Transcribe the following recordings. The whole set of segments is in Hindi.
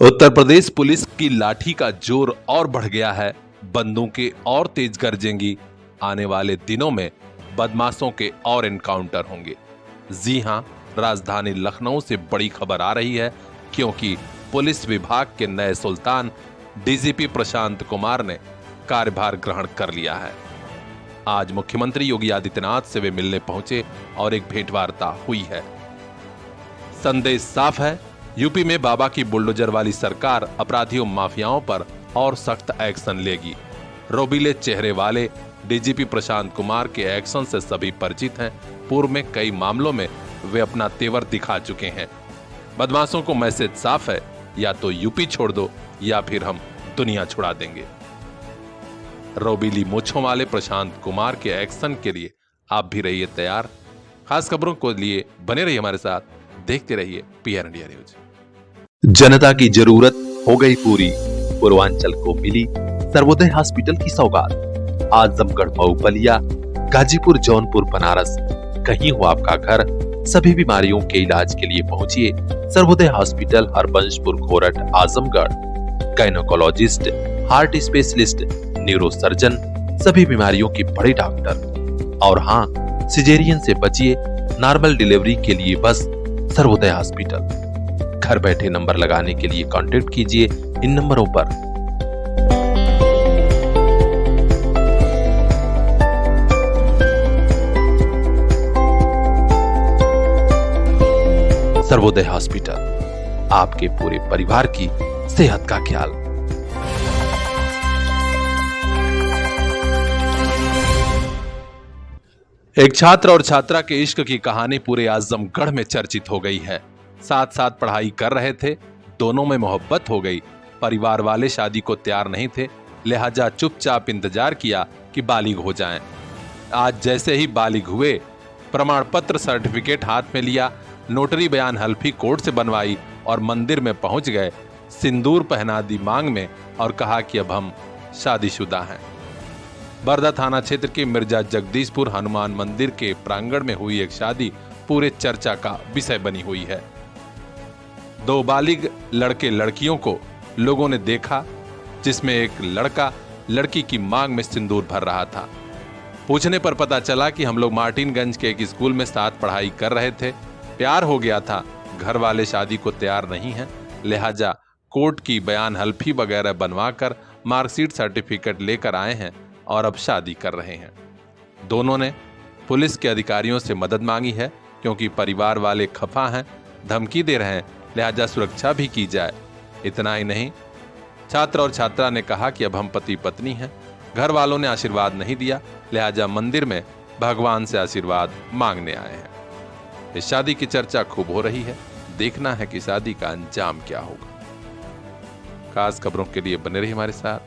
उत्तर प्रदेश पुलिस की लाठी का जोर और बढ़ गया है। बंदूकें और तेज गरजेंगी। आने वाले दिनों में बदमाशों के और एनकाउंटर होंगे। जी हां, राजधानी लखनऊ से बड़ी खबर आ रही है, क्योंकि पुलिस विभाग के नए सुल्तान डीजीपी प्रशांत कुमार ने कार्यभार ग्रहण कर लिया है। आज मुख्यमंत्री योगी आदित्यनाथ से वे मिलने पहुंचे और एक भेंटवार्ता हुई है। संदेश साफ है, यूपी में बाबा की बुलडोजर वाली सरकार अपराधियों माफियाओं पर और सख्त एक्शन लेगी। रोबीले चेहरे वाले डीजीपी प्रशांत कुमार के एक्शन से सभी परिचित हैं। पूर्व में कई मामलों में वे अपना तेवर दिखा चुके हैं। बदमाशों को मैसेज साफ है, या तो यूपी छोड़ दो या फिर हम दुनिया छुड़ा देंगे। रोबीली मूंछों वाले प्रशांत कुमार के एक्शन के लिए आप भी रहिए तैयार। खास खबरों को लिए बने रहिए हमारे साथ, देखते रहिए पीआर इंडिया न्यूज। जनता की जरूरत हो गई पूरी, पूर्वांचल को मिली सर्वोदय हॉस्पिटल की सौगात। आजमगढ़, मऊ, बलिया, गाजीपुर, जौनपुर, बनारस, कहीं हो आपका घर, सभी बीमारियों के इलाज के लिए पहुंचिए Sarvodaya hospital, Harbanshpur, Khorath, Azamgarh. Gynaecologist, heart specialist, neurosurgeon, सभी बीमारियों के बड़े डॉक्टर। और हाँ, सिजेरियन से बचिए, नॉर्मल डिलीवरी के लिए बस सर्वोदय हॉस्पिटल। घर बैठे नंबर लगाने के लिए कांटेक्ट कीजिए इन नंबरों पर। सर्वोदय हॉस्पिटल, आपके पूरे परिवार की सेहत का ख्याल। एक छात्र और छात्रा के इश्क की कहानी पूरे आजमगढ़ में चर्चित हो गई है। साथ साथ पढ़ाई कर रहे थे, दोनों में मोहब्बत हो गई। परिवार वाले शादी को तैयार नहीं थे, लिहाजा चुपचाप इंतजार किया कि बालिग हो जाएं। आज जैसे ही बालिग हुए, प्रमाण पत्र सर्टिफिकेट हाथ में लिया, नोटरी बयान हल्फी कोर्ट से बनवाई और मंदिर में पहुंच गए। सिंदूर पहना दी मांग में और कहा कि अब हम शादीशुदा हैं। बरदा थाना क्षेत्र के मिर्जा जगदीशपुर हनुमान मंदिर के प्रांगण में हुई एक शादी पूरे चर्चा का विषय बनी हुई है। दो बालिग लड़के लड़कियों को लोगों ने देखा, जिसमें एक लड़का लड़की की मांग में सिंदूर भर रहा था। पूछने पर पता चला कि हम लोग मार्टिनगंज के एक स्कूल में साथ पढ़ाई कर रहे थे, प्यार हो गया था। घर वाले शादी को तैयार नहीं हैं, लिहाजा कोर्ट की बयान हल्फी वगैरह बनवाकर मार्कशीट सर्टिफिकेट लेकर आए हैं और अब शादी कर रहे हैं। दोनों ने पुलिस के अधिकारियों से मदद मांगी है, क्योंकि परिवार वाले खफा हैं, धमकी दे रहे हैं, लिहाजा सुरक्षा भी की जाए। इतना ही नहीं, छात्र और छात्रा ने कहा कि अब हम पति पत्नी हैं। घर वालों ने आशीर्वाद नहीं दिया, लिहाजा मंदिर में भगवान से आशीर्वाद मांगने आए हैं। इस शादी की चर्चा खूब हो रही है। देखना है कि शादी का अंजाम क्या होगा। खास खबरों के लिए बने रहिए हमारे साथ,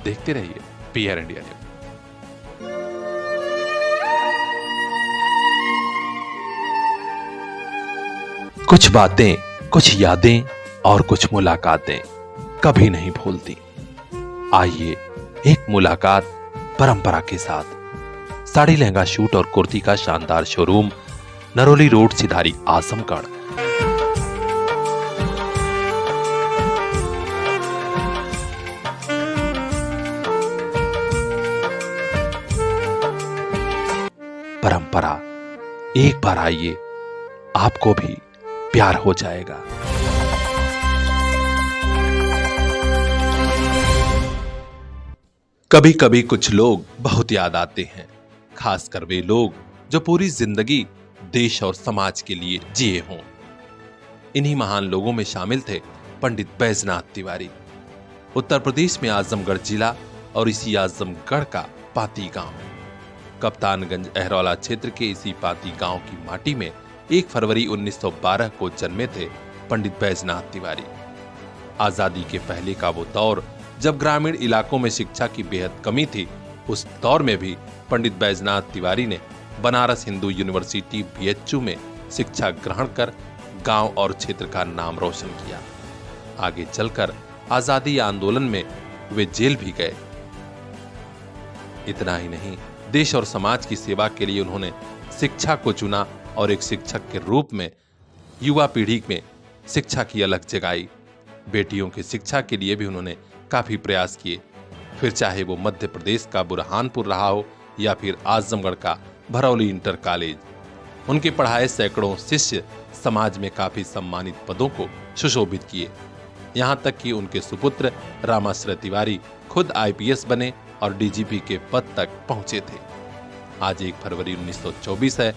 देखते रहिए पीआर इंडिया न्यूज। कुछ बातें, कुछ यादें और कुछ मुलाकातें कभी नहीं भूलती। आइए एक मुलाकात परंपरा के साथ। साड़ी, लहंगा, सूट और कुर्ती का शानदार शोरूम, नरोली रोड, सिधारी, आजमगढ़। परंपरा, एक बार आइए, आपको भी प्यार हो जाएगा। कभी कभी कुछ लोग बहुत याद आते हैं, खासकर वे लोग जो पूरी जिंदगी देश और समाज के लिए जिए हों। इन्हीं महान लोगों में शामिल थे पंडित बैजनाथ तिवारी। उत्तर प्रदेश में आजमगढ़ जिला और इसी आजमगढ़ का पाती गांव, कप्तानगंज अहरौला क्षेत्र के इसी पाती गांव की माटी में 1 फरवरी 1912 को जन्मे थे पंडित बैजनाथ तिवारी। आजादी के पहले का वो दौर, जब ग्रामीण इलाकों में शिक्षा की बेहद कमी थी, उस दौर में भी पंडित बैजनाथ तिवारी ने बनारस हिंदू यूनिवर्सिटी BHU में शिक्षा ग्रहण कर गांव और क्षेत्र का नाम रोशन किया। आगे चलकर आजादी आंदोलन में वे जेल भी गए। इतना ही नहीं, देश और समाज की सेवा के लिए उन्होंने शिक्षा को चुना और एक शिक्षक के रूप में युवा पीढ़ी में शिक्षा की अलख जगाई। बेटियों की शिक्षा के लिए भी उन्होंने काफी प्रयास किए, फिर चाहे वो मध्य प्रदेश का बुरहानपुर रहा हो या फिर आजमगढ़ का भरौली इंटर कॉलेज। उनके पढ़ाए सैकड़ों शिष्य समाज में काफी सम्मानित पदों को सुशोभित किए, यहाँ तक कि उनके सुपुत्र रामाश्रय तिवारी खुद आईपीएस बने और डीजीपी के पद तक पहुंचे थे। आज 1 फरवरी 1924 है।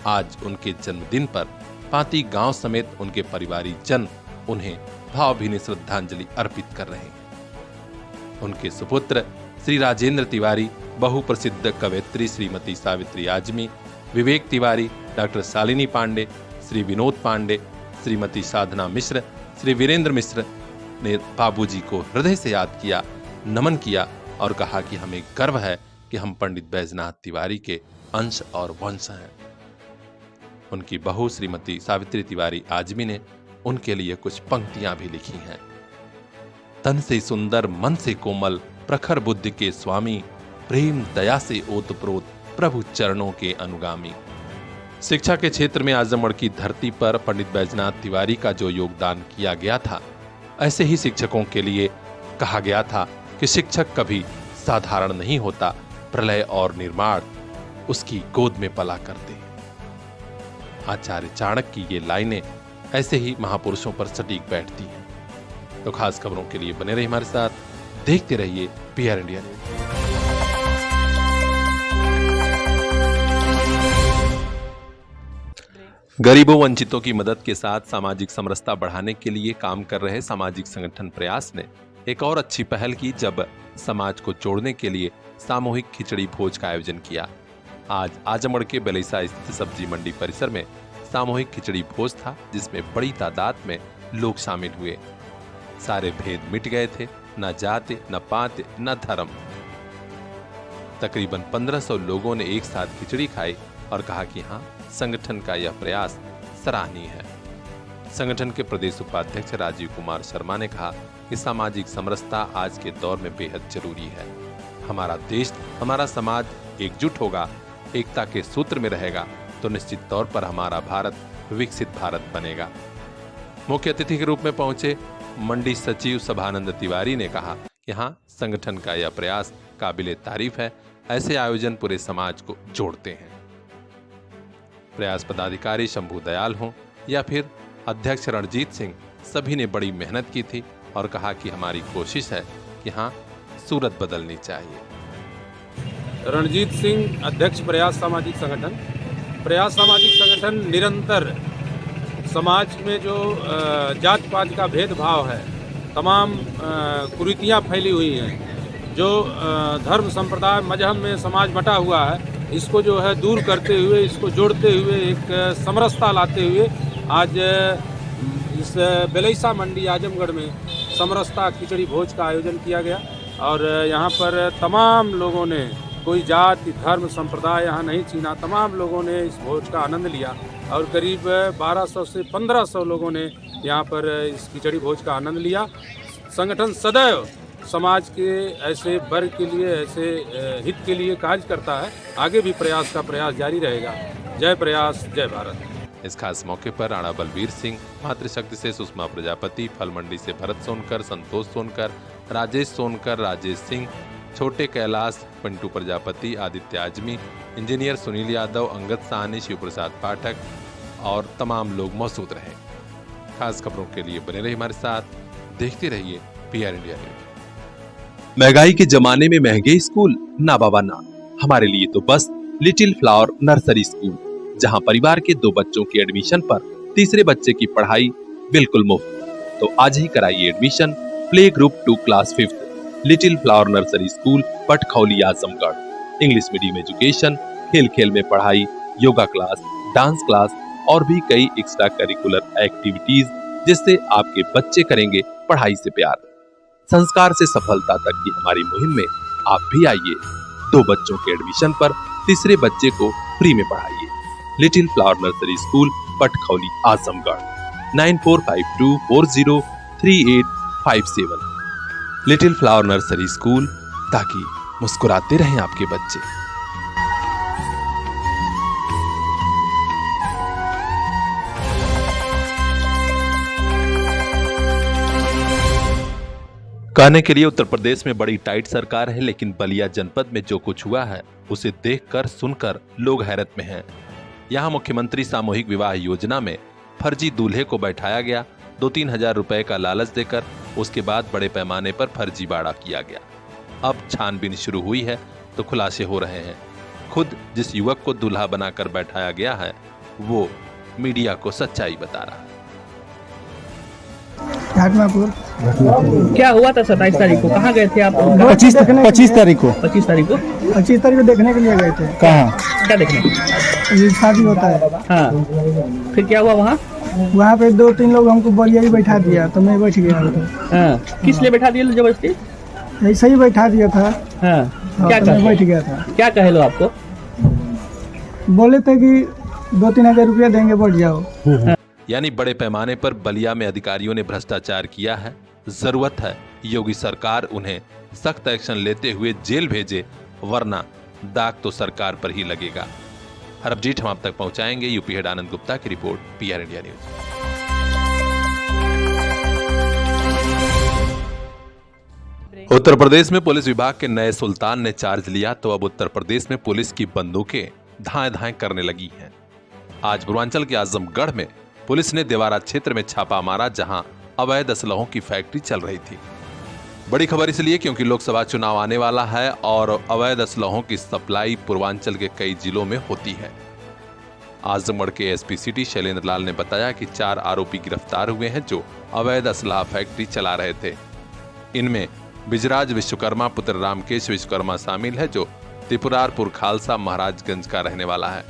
आज उनके जन्मदिन पर पाती गांव समेत उनके परिवारीजन उन्हें भावभीनी श्रद्धांजलि अर्पित कर रहे हैं। उनके सुपुत्र श्री राजेंद्र तिवारी, बहुप्रसिद्ध कवयित्री श्रीमती सावित्री आजमी, विवेक तिवारी, डॉक्टर शालिनी पांडे, श्री विनोद पांडे, श्रीमती साधना मिश्र, श्री वीरेंद्र मिश्र ने बाबूजी को हृदय से याद किया, नमन किया और कहा कि हमें गर्व है कि हम पंडित बैजनाथ तिवारी के अंश और वंश हैं। उनकी बहू श्रीमती सावित्री तिवारी आजमी ने उनके लिए कुछ पंक्तियां भी लिखी हैं। तन से सुंदर, मन से कोमल, प्रखर बुद्धि के स्वामी, प्रेम दया से ओतप्रोत, प्रभु चरणों के अनुगामी। शिक्षा के क्षेत्र में आजमगढ़ की धरती पर पंडित बैजनाथ तिवारी का जो योगदान किया गया था, ऐसे ही शिक्षकों के लिए कहा गया था कि शिक्षक कभी साधारण नहीं होता, प्रलय और निर्माण उसकी गोद में पला करते। आचार्य चाणक्य की ये लाइनें ऐसे ही महापुरुषों पर सटीक बैठती हैं। तो खास खबरों के लिए बने रहिए हमारे साथ, देखते रहिए पीआर इंडिया न्यूज। गरीबों वंचितों की मदद के साथ सामाजिक समरसता बढ़ाने के लिए काम कर रहे सामाजिक संगठन प्रयास ने एक और अच्छी पहल की, जब समाज को जोड़ने के लिए सामूहिक खिचड़ी भोज का आयोजन किया। आज आजमगढ़ के बेलैसा स्थित सब्जी मंडी परिसर में सामूहिक खिचड़ी भोज था, जिसमें बड़ी तादाद में लोग शामिल हुए। सारे भेद मिट गए थे, न जाति, न पात, न धर्म। तकरीबन 1500 लोगों ने एक साथ खिचड़ी खाई और कहा कि हाँ, संगठन का यह प्रयास सराहनीय है। संगठन के प्रदेश उपाध्यक्ष राजीव कुमार शर्मा ने कहा कि सामाजिक समरसता आज के दौर में बेहद जरूरी है। हमारा देश, हमारा समाज एकजुट होगा, एकता के सूत्र में रहेगा तो निश्चित तौर पर हमारा भारत विकसित भारत बनेगा। मुख्य अतिथि के रूप में पहुंचे मंडी सचिव सभानंद तिवारी ने कहा कि हाँ, संगठन का यह प्रयास काबिले तारीफ है। ऐसे आयोजन पूरे समाज को जोड़ते हैं। प्रयास पदाधिकारी शंभू दयाल हों या फिर अध्यक्ष रणजीत सिंह, सभी ने बड़ी मेहनत की थी और कहा कि हमारी कोशिश है कि हाँ, सूरत बदलनी चाहिए। रणजीत सिंह, अध्यक्ष प्रयास सामाजिक संगठन। प्रयास सामाजिक संगठन निरंतर समाज में जो जात पात का भेदभाव है, तमाम कुरीतियाँ फैली हुई हैं, जो धर्म संप्रदाय मजहब में समाज बटा हुआ है, इसको जो है दूर करते हुए, इसको जोड़ते हुए, एक समरसता लाते हुए आज इस बेलैसा मंडी आजमगढ़ में समरसता खिचड़ी भोज का आयोजन किया गया। और यहाँ पर तमाम लोगों ने, कोई जाति धर्म संप्रदाय यहाँ नहीं छीना, तमाम लोगों ने इस भोज का आनंद लिया और करीब 1200 से 1500 लोगों ने यहाँ पर इस खिचड़ी भोज का आनंद लिया। संगठन सदैव समाज के ऐसे वर्ग के लिए, ऐसे हित के लिए कार्य करता है। आगे भी प्रयास का प्रयास जारी रहेगा। जय प्रयास, जय भारत। इस खास मौके पर राणा बलबीर सिंह, मातृशक्ति से सुषमा प्रजापति, फल मंडी से भरत सोनकर, संतोष सोनकर, राजेश सोनकर, राजेश सिंह, छोटे कैलाश, पिंटू प्रजापति, आदित्य आजमी, इंजीनियर सुनील यादव, अंगद साहनी, शिव प्रसाद पाठक और तमाम लोग मौजूद रहे। खास खबरों के लिए बने रहिए हमारे साथ, देखते रहिए पीआर इंडिया न्यूज। महंगाई के जमाने में महंगे स्कूल ना बाबा ना, हमारे लिए तो बस लिटिल फ्लावर नर्सरी स्कूल, जहां परिवार के 2 बच्चों के एडमिशन पर तीसरे बच्चे की पढ़ाई बिल्कुल मुफ्त। तो आज ही कराइए admission play group 2 class 5th little flower nursery school, Patkhauli, Azamgarh. English medium education, खेल खेल में पढ़ाई, योगा क्लास, डांस क्लास और भी कई एक्स्ट्रा करिकुलर एक्टिविटीज, जिससे आपके बच्चे करेंगे पढ़ाई से प्यार। संस्कार से सफलता तक की हमारी मुहिम में आप भी आइए। 2 बच्चों के एडमिशन पर तीसरे बच्चे को फ्री में पढ़ाइए। Little flower nursery school, Patkhauli, Azamgarh. 9452403857। Little flower nursery school, ताकि मुस्कुराते रहें आपके बच्चे। कहने के लिए उत्तर प्रदेश में बड़ी टाइट सरकार है, लेकिन बलिया जनपद में जो कुछ हुआ है उसे देखकर सुनकर लोग हैरत में हैं। यहाँ मुख्यमंत्री सामूहिक विवाह योजना में फर्जी दूल्हे को बैठाया गया, 2-3 हजार रुपए का लालच देकर उसके बाद बड़े पैमाने पर फर्जी बाड़ा किया गया। अब छानबीन शुरू हुई है तो खुलासे हो रहे हैं। खुद जिस युवक को दूल्हा बनाकर बैठाया गया है वो मीडिया को सच्चाई बता रहा है। घाटमापुर। क्या हुआ था 27 तारीख को? कहाँ गए थे आप? 25 तारीख को 25 तारीख को 25 तारीख को देखने के लिए गए थे। कहाँ? क्या देखने? ये शादी होता है। हाँ, फिर क्या हुआ वहाँ? वहाँ पे 2-3 लोग हमको बलिया ही बैठा दिया तो मैं बैठ गया। हाँ, किस लिए बैठा दिया जबरदस्ती? ऐसे ही बैठा दिया था। हाँ, क्या तो मैं बैठ गया था। क्या कहे लो आपको? बोले थे कि 2-3 हजार रुपया देंगे, बैठ जाओ। यानी बड़े पैमाने पर बलिया में अधिकारियों ने भ्रष्टाचार किया है। जरूरत है योगी सरकार उन्हें सख्त एक्शन लेते हुए जेल भेजे, वरना दाग तो सरकार पर ही लगेगा। हर अपडेट हम आप तक पहुंचाएंगे। यूपी हेड आनंद गुप्ता की report, PR India news. Uttar Pradesh में पुलिस विभाग के नए सुल्तान ने चार्ज लिया तो अब उत्तर प्रदेश में पुलिस की बंदूकें धाएं धाएं करने लगी हैं। आज पूर्वांचल के आजमगढ़ में पुलिस ने देवारा क्षेत्र में छापा मारा, जहां अवैध असलहों की फैक्ट्री चल रही थी। बड़ी खबर इसलिए क्योंकि लोकसभा चुनाव आने वाला है और अवैध असलहों की सप्लाई पूर्वांचल के कई जिलों में होती है। आजमगढ़ के SP सिटी शैलेंद्र लाल ने बताया कि 4 आरोपी गिरफ्तार हुए हैं जो अवैध असलहा फैक्ट्री चला रहे थे। इनमें बिजराज विश्वकर्मा पुत्र रामकेश विश्वकर्मा शामिल है, जो त्रिपुरारपुर खालसा महाराजगंज का रहने वाला है।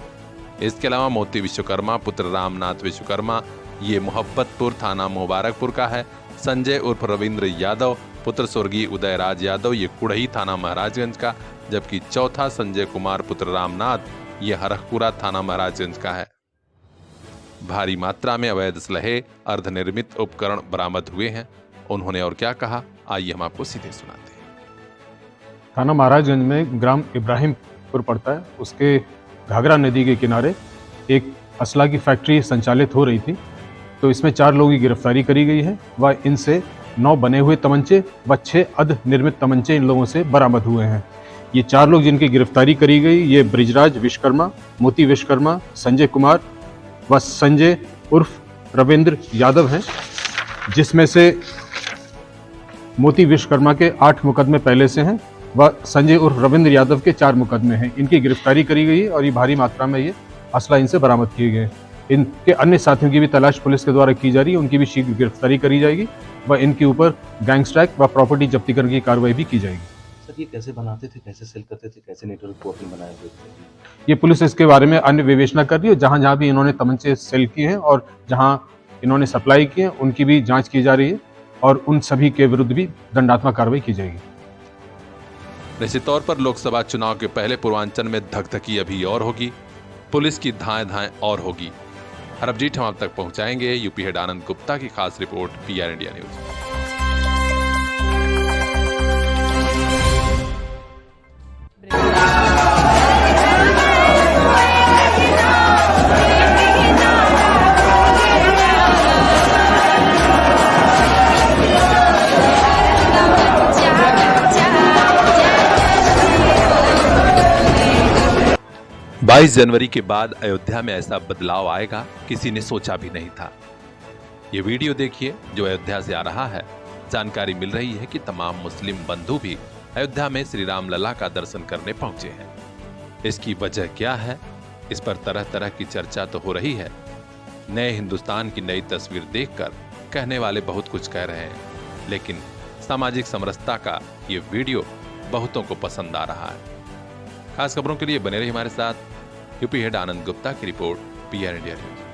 इसके अलावा मोती विश्वकर्मा पुत्र रामनाथ विश्वकर्मा, ये मोहब्बतपुर थाना मुबारकपुर का है। संजय उर्फ रविंद्र यादव पुत्र स्वर्गीय उदयराज यादव, ये कुड़ही थाना महाराजगंज का, जबकि चौथा संजय कुमार पुत्र रामनाथ, ये हरखपुरा थाना महाराजगंज का है। भारी मात्रा में अवैध असलहे, अर्धनिर्मित उपकरण बरामद हुए हैं। उन्होंने और क्या कहा, आइए हम आपको सीधे सुनाते हैं। थाना महाराजगंज में ग्राम इब्राहिमपुर पड़ता है, उसके घाघरा नदी के किनारे एक असला की फैक्ट्री संचालित हो रही थी। तो इसमें 4 लोगों की गिरफ्तारी करी गई है व इनसे 9 बने हुए तमंचे व 6 अर्ध निर्मित तमंचे इन लोगों से बरामद हुए हैं। ये 4 लोग जिनकी गिरफ्तारी करी गई, ये ब्रिजराज विश्वकर्मा, मोती विश्वकर्मा, संजय कुमार व संजय उर्फ रविंद्र यादव हैं, जिसमें से मोती विश्वकर्मा के 8 मुकदमे पहले से हैं व संजय उर्फ रविंद्र यादव के 4 मुकदमे हैं। इनकी गिरफ्तारी करी गई है और ये भारी मात्रा में ये असला इनसे बरामद किए गए। इनके अन्य साथियों की भी तलाश पुलिस के द्वारा की जा रही है, उनकी भी शीघ्र गिरफ्तारी करी जाएगी व इनके ऊपर गैंगस्ट्रैक व प्रॉपर्टी जब्ती करने की कार्रवाई भी की जाएगी। सर, ये कैसे बनाते थे, कैसे सेल करते थे, कैसे नेटवर्क को अपने बनाए हुए थे? ये पुलिस इसके बारे में अन्य विवेचना कर रही है। जहां जहां भी इन्होंने तमंचे सेल किए हैं और जहां इन्होंने सप्लाई किए हैं, उनकी भी जांच की जा रही है और उन सभी के विरुद्ध भी दंडात्मक कार्रवाई की जाएगी। निश्चित तौर पर लोकसभा चुनाव के पहले पूर्वांचल में धकधकी अभी और होगी, पुलिस की धाएं धाएं और होगी। हर अपडेट हम आप तक पहुंचाएंगे। यूपी हेड आनंद गुप्ता की खास रिपोर्ट, PR इंडिया न्यूज। बाईस जनवरी के बाद अयोध्या में ऐसा बदलाव आएगा, किसी ने सोचा भी नहीं था। ये वीडियो देखिए जो अयोध्या से आ रहा है। जानकारी मिल रही है कि तमाम मुस्लिम बंधु भी अयोध्या में श्री राम लला का दर्शन करने पहुंचे हैं। इसकी वजह क्या है, इस पर तरह तरह की चर्चा तो हो रही है। नए हिंदुस्तान की नई तस्वीर देखकर कहने वाले बहुत कुछ कह रहे हैं, लेकिन सामाजिक समरसता का ये वीडियो बहुतों को पसंद आ रहा है। खास खबरों के लिए बने रहिए हमारे साथ। यूपी हेड आनंद गुप्ता की रिपोर्ट, PR इंडिया न्यूज।